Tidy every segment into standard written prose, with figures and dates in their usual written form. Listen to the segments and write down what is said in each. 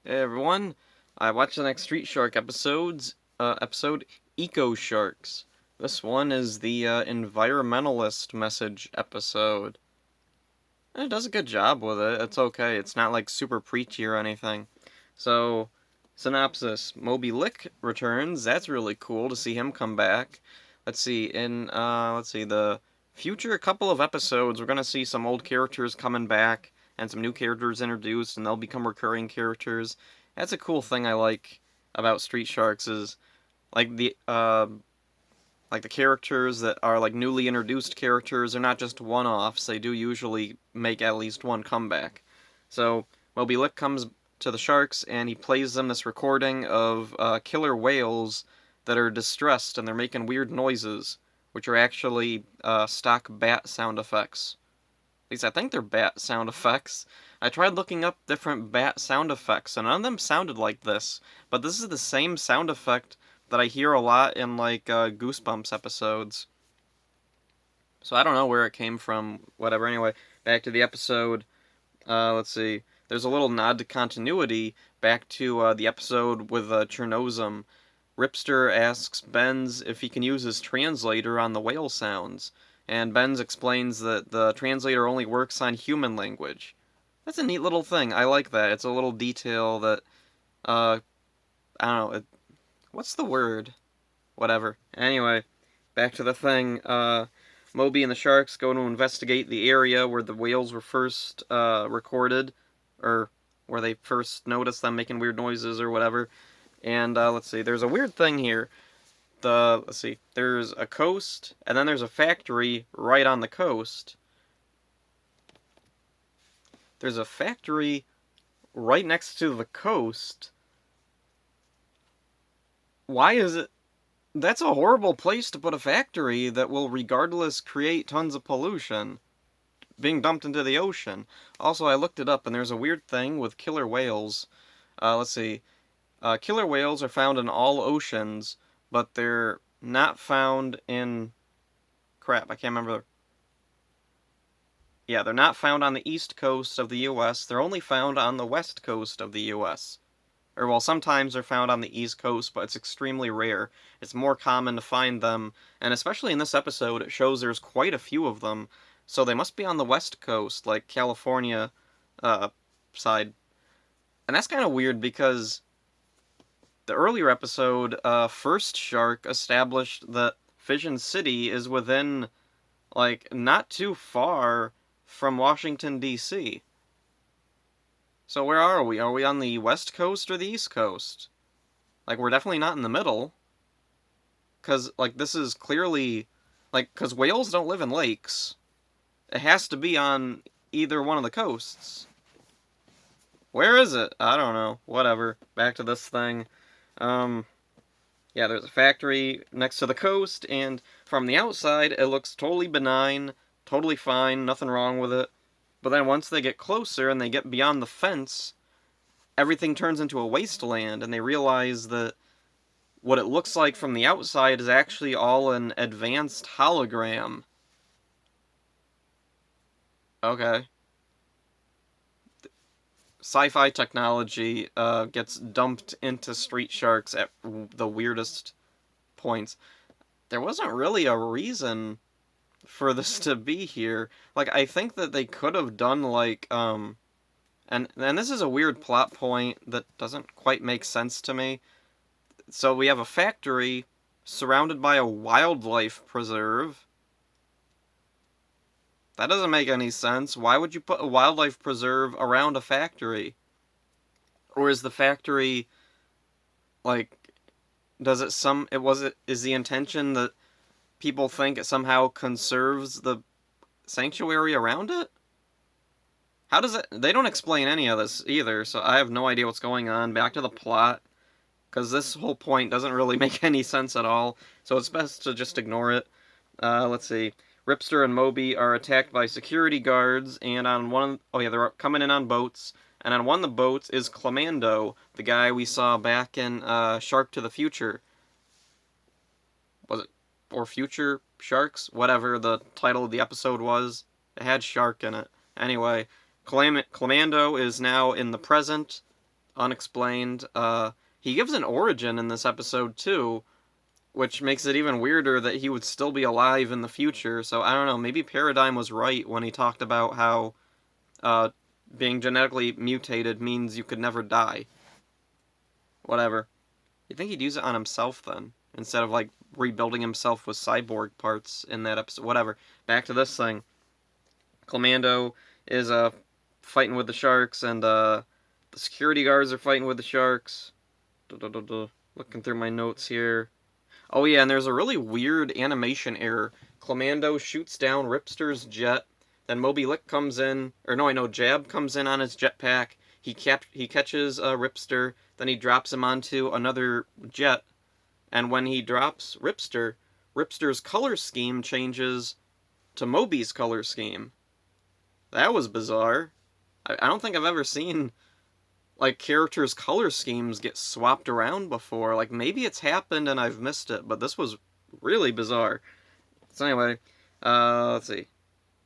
Hey everyone, I watched the next Street Shark episode Eco Sharks. This one is the environmentalist message episode. It does a good job with it. It's okay. It's not like super preachy or anything. So, synopsis: Moby Lick returns. That's really cool to see him come back. The future couple of episodes, we're gonna see some old characters coming back and some new characters introduced, and they'll become recurring characters. That's a cool thing I like about Street Sharks is like the characters that are like newly introduced characters are not just one-offs. They do usually make at least one comeback. So Moby Lick comes to the sharks and he plays them this recording of killer whales that are distressed and they're making weird noises, which are actually stock bat sound effects. At least I think they're bat sound effects. I tried looking up different bat sound effects, and none of them sounded like this. But this is the same sound effect that I hear a lot in like Goosebumps episodes. So I don't know where it came from. Whatever. Anyway, back to the episode. Let's see. There's a little nod to continuity back to the episode with Chernozem. Ripster asks Benz if he can use his translator on the whale sounds, and Benz explains that the translator only works on human language. That's a neat little thing. I like that. It's a little detail that, I don't know, what's the word? Whatever. Anyway, back to the thing. Moby and the sharks go to investigate the area where the whales were first recorded, or where they first noticed them making weird noises or whatever. And let's see, there's a weird thing here. There's a coast, and then there's a factory right on the coast. There's a factory right next to the coast. Why is it? That's a horrible place to put a factory that will regardless create tons of pollution being dumped into the ocean. Also, I looked it up, and there's a weird thing with killer whales. Let's see. Killer whales are found in all oceans, but they're not found in... Crap, I can't remember. Yeah, they're not found on the east coast of the U.S. They're only found on the west coast of the U.S. Or, well, sometimes they're found on the east coast, but it's extremely rare. It's more common to find them, and especially in this episode, it shows there's quite a few of them, so they must be on the west coast, like California side. And that's kind of weird because the earlier episode, First Shark established that Fission City is within, like, not too far from Washington, D.C. So where are we? Are we on the west coast or the east coast? Like, we're definitely not in the middle. Because, like, this is clearly... Like, because whales don't live in lakes. It has to be on either one of the coasts. Where is it? I don't know. Whatever. Back to this thing. Yeah, there's a factory next to the coast, and from the outside, it looks totally benign, totally fine, nothing wrong with it. But then once they get closer and they get beyond the fence, everything turns into a wasteland, and they realize that what it looks like from the outside is actually all an advanced hologram. Okay. Sci-fi technology gets dumped into Street Sharks at the weirdest points. There wasn't really a reason for this to be here. Like, I think that they could have done, like, and this is a weird plot point that doesn't quite make sense to me. So we have a factory surrounded by a wildlife preserve. That doesn't make any sense. Why would you put a wildlife preserve around a factory? Or is the factory, like, is the intention that people think it somehow conserves the sanctuary around it? How does it... They don't explain any of this either, so I have no idea what's going on. Back to the plot, because this whole point doesn't really make any sense at all, so it's best to just ignore it. Let's see. Ripster and Moby are attacked by security guards, and on one... Oh yeah, they're coming in on boats, and on one of the boats is Clamando, the guy we saw back in Shark to the Future. Was it... Or Future Sharks? Whatever the title of the episode was. It had shark in it. Anyway, Clamando is now in the present, unexplained. He gives an origin in this episode, too, which makes it even weirder that he would still be alive in the future. So I don't know, maybe Paradigm was right when he talked about how uh, being genetically mutated means you could never die. Whatever. You think he'd use it on himself then, instead of like rebuilding himself with cyborg parts in that episode? Whatever. Back to this thing. Clamando is fighting with the sharks, and the security guards are fighting with the sharks. Looking through my notes here. Oh yeah, and there's a really weird animation error. Clamando shoots down Ripster's jet, then Moby Lick comes in, or no, I know Jab comes in on his jetpack. He catches Ripster, then he drops him onto another jet, and when he drops Ripster, Ripster's color scheme changes to Moby's color scheme. That was bizarre. I don't think I've ever seen like characters' color schemes get swapped around before. Like maybe it's happened and I've missed it, but this was really bizarre. So anyway, let's see.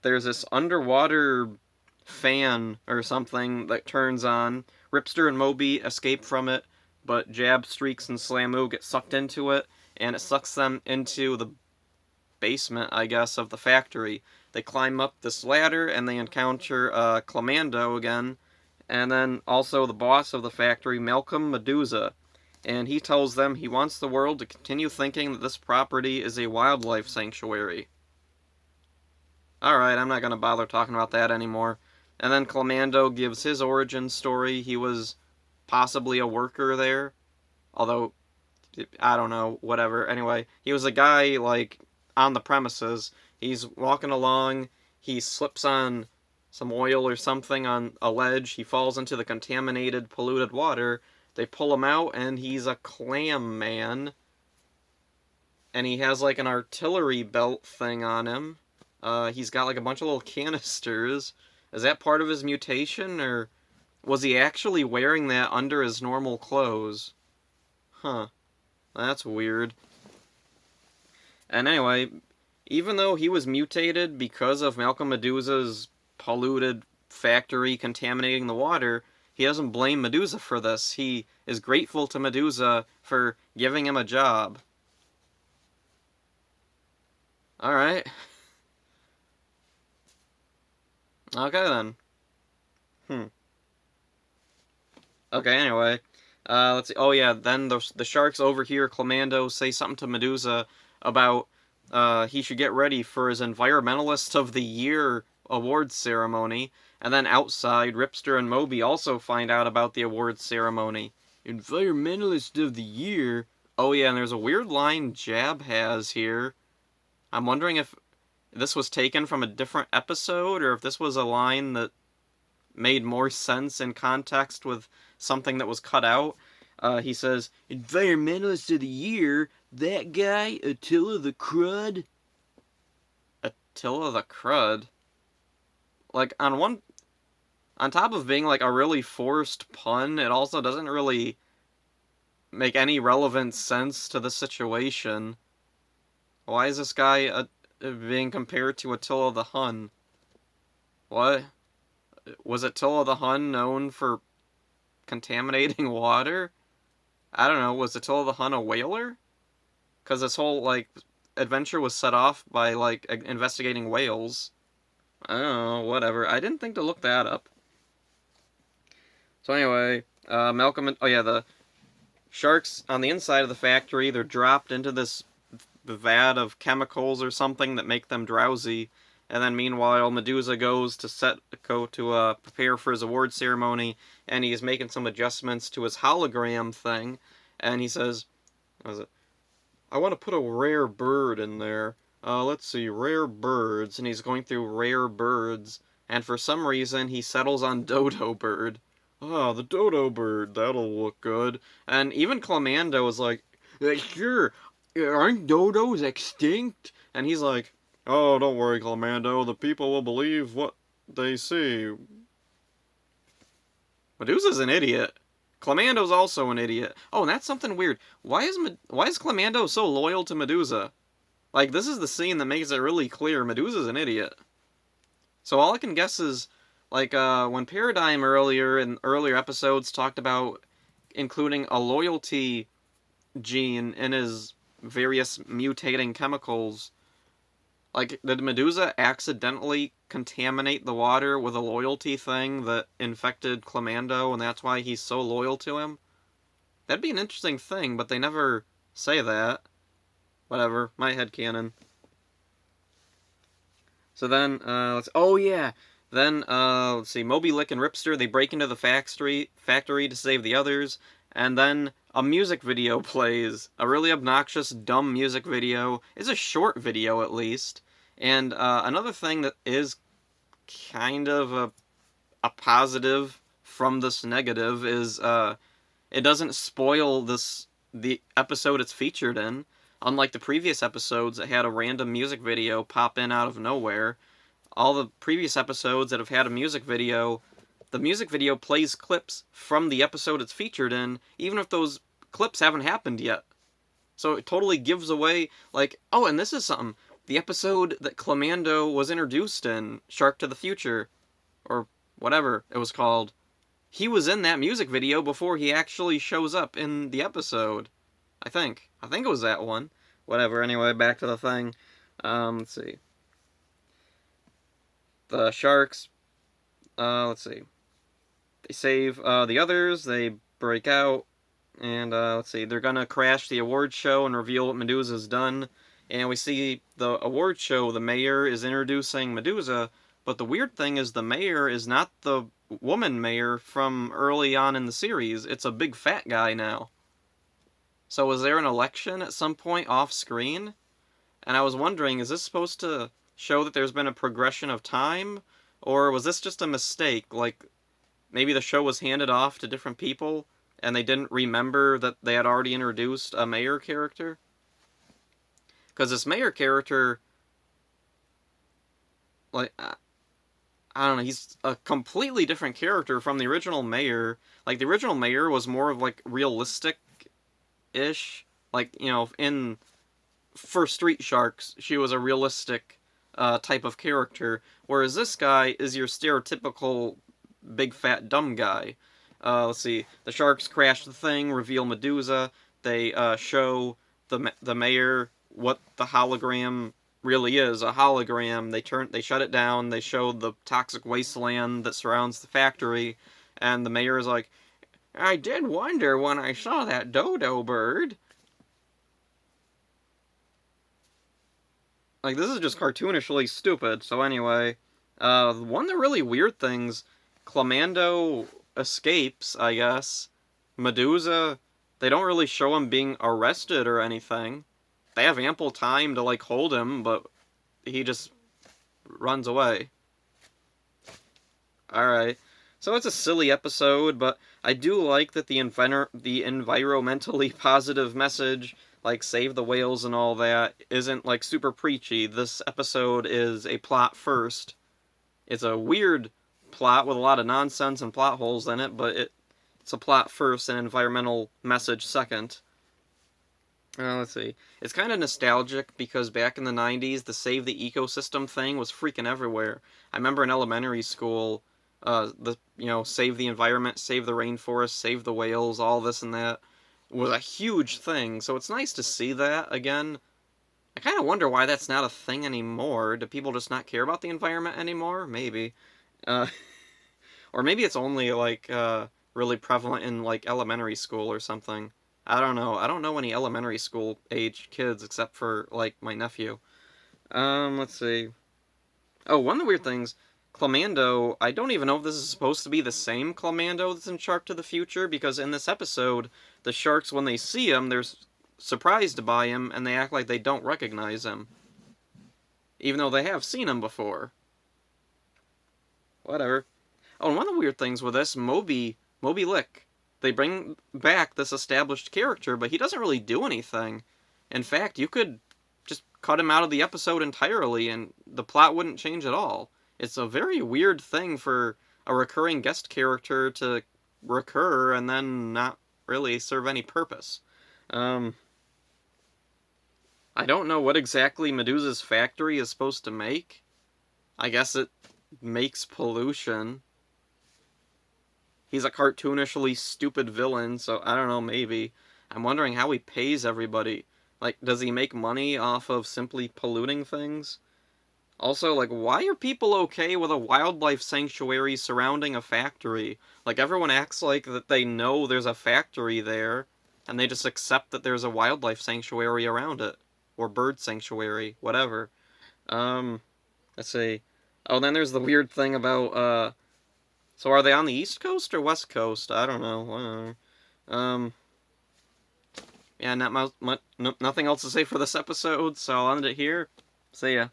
There's this underwater fan or something that turns on. Ripster and Moby escape from it, but Jab, Streaks, and Slamu get sucked into it, and it sucks them into the basement, I guess, of the factory. They climb up this ladder and they encounter Clamando again, and then also the boss of the factory, Malcolm Medusa. And he tells them he wants the world to continue thinking that this property is a wildlife sanctuary. Alright, I'm not going to bother talking about that anymore. And then Clamando gives his origin story. He was possibly a worker there. Although, I don't know, whatever. Anyway, he was a guy, like, on the premises. He's walking along. He slips on some oil or something on a ledge. He falls into the contaminated, polluted water. They pull him out, and he's a clam man. And he has, like, an artillery belt thing on him. He's got, like, a bunch of little canisters. Is that part of his mutation, or was he actually wearing that under his normal clothes? Huh. That's weird. And anyway, even though he was mutated because of Malcolm Medusa's polluted factory contaminating the water, he doesn't blame Medusa for this. He is grateful to Medusa for giving him a job. Alright. Okay then. Okay, anyway. Let's see. Oh yeah, then the sharks overhear Clamando say something to Medusa about he should get ready for his Environmentalist of the Year awards ceremony. And then outside, Ripster and Moby also find out about the awards ceremony. Environmentalist of the Year? Oh yeah, and there's a weird line Jab has here. I'm wondering if this was taken from a different episode, or if this was a line that made more sense in context with something that was cut out. He says, Environmentalist of the Year, that guy, Attila the Crud? Attila the Crud? Like, on top of being like a really forced pun, it also doesn't really make any relevant sense to the situation. Why is this guy being compared to Attila the Hun? What? Was Attila the Hun known for contaminating water? I don't know, was Attila the Hun a whaler? Because this whole, like, adventure was set off by, like, investigating whales. I don't know, whatever. I didn't think to look that up. So anyway, Malcolm... Oh yeah, the sharks on the inside of the factory, they're dropped into this vat of chemicals or something that make them drowsy. And then meanwhile, Medusa goes to prepare for his award ceremony, and he's making some adjustments to his hologram thing. And he says, what is it? I want to put a rare bird in there. Let's see, rare birds. And he's going through rare birds. And for some reason, he settles on Dodo Bird. Ah, the Dodo Bird, that'll look good. And even Clamando is like, sure, aren't dodos extinct? And he's like, oh, don't worry, Clamando, the people will believe what they see. Medusa's an idiot. Clamando's also an idiot. Oh, and that's something weird. Why is Clamando so loyal to Medusa? Like, this is the scene that makes it really clear Medusa's an idiot. So all I can guess is, Like, when Paradigm earlier in earlier episodes talked about including a loyalty gene in his various mutating chemicals, like, did Medusa accidentally contaminate the water with a loyalty thing that infected Clamando, and that's why he's so loyal to him? That'd be an interesting thing, but they never say that. Whatever, my headcanon. So then, oh yeah! Then, let's see, Moby Lick and Ripster, they break into the factory to save the others, and then a music video plays. A really obnoxious, dumb music video. It's a short video, at least. And, another thing that is kind of a positive from this negative is, it doesn't spoil the episode it's featured in. Unlike the previous episodes that had a random music video pop in out of nowhere, all the previous episodes that have had a music video, the music video plays clips from the episode it's featured in, even if those clips haven't happened yet. So it totally gives away, like, oh, and this is something. The episode that Clamando was introduced in, Shark to the Future, or whatever it was called, he was in that music video before he actually shows up in the episode. I think it was that one. Whatever, anyway, back to the thing. Let's see. The sharks, let's see. They save, the others, they break out, and, let's see, they're gonna crash the award show and reveal what Medusa's done. And we see the award show, the mayor is introducing Medusa, but the weird thing is the mayor is not the woman mayor from early on in the series. It's a big fat guy now. So was there an election at some point off screen? And I was wondering, is this supposed to show that there's been a progression of time? Or was this just a mistake? Like, maybe the show was handed off to different people and they didn't remember that they had already introduced a mayor character? Because this mayor character, like, I don't know, he's a completely different character from the original mayor. Like, the original mayor was more of, like, realistic-ish. Like, you know, for Street Sharks, she was a realistic type of character, whereas this guy is your stereotypical big fat dumb guy. Let's see, the sharks crash the thing, reveal Medusa, they show the mayor what the hologram really is, a hologram. They shut it down, they show the toxic wasteland that surrounds the factory, and the mayor is like, I did wonder when I saw that dodo bird. Like, this is just cartoonishly stupid. So anyway, one of the really weird things, Clamando escapes, I guess. Medusa, they don't really show him being arrested or anything. They have ample time to, like, hold him, but he just runs away. Alright. So it's a silly episode, but I do like that the environmentally positive message, like save the whales and all that, isn't like super preachy. This episode is a plot first. It's a weird plot with a lot of nonsense and plot holes in it, but it's a plot first and environmental message second. Let's see. It's kind of nostalgic because back in the 90s, the save the ecosystem thing was freaking everywhere. I remember in elementary school, save the environment, save the rainforest, save the whales, all this and that was a huge thing. So it's nice to see that again. I kind of wonder why that's not a thing anymore. Do people just not care about the environment anymore? Maybe. Uh, or maybe it's only like really prevalent in like elementary school or something. I don't know. I don't know any elementary school age kids except for like my nephew. Let's see. Oh, one of the weird things, Clamando, I don't even know if this is supposed to be the same Clamando that's in Shark to the Future, because in this episode, the sharks, when they see him, they're surprised by him, and they act like they don't recognize him. Even though they have seen him before. Whatever. Oh, and one of the weird things with this, Moby Lick. They bring back this established character, but he doesn't really do anything. In fact, you could just cut him out of the episode entirely, and the plot wouldn't change at all. It's a very weird thing for a recurring guest character to recur and then not really serve any purpose. I don't know what exactly Medusa's factory is supposed to make. I guess it makes pollution. He's a cartoonishly stupid villain, so I don't know, maybe. I'm wondering how he pays everybody. Like, does he make money off of simply polluting things? Also, like, why are people okay with a wildlife sanctuary surrounding a factory? Like, everyone acts like that they know there's a factory there, and they just accept that there's a wildlife sanctuary around it. Or bird sanctuary, whatever. Um, let's see. Oh, then there's the weird thing about, so are they on the East Coast or West Coast? I don't know. Whatever. Um, yeah, nothing else to say for this episode, so I'll end it here. See ya.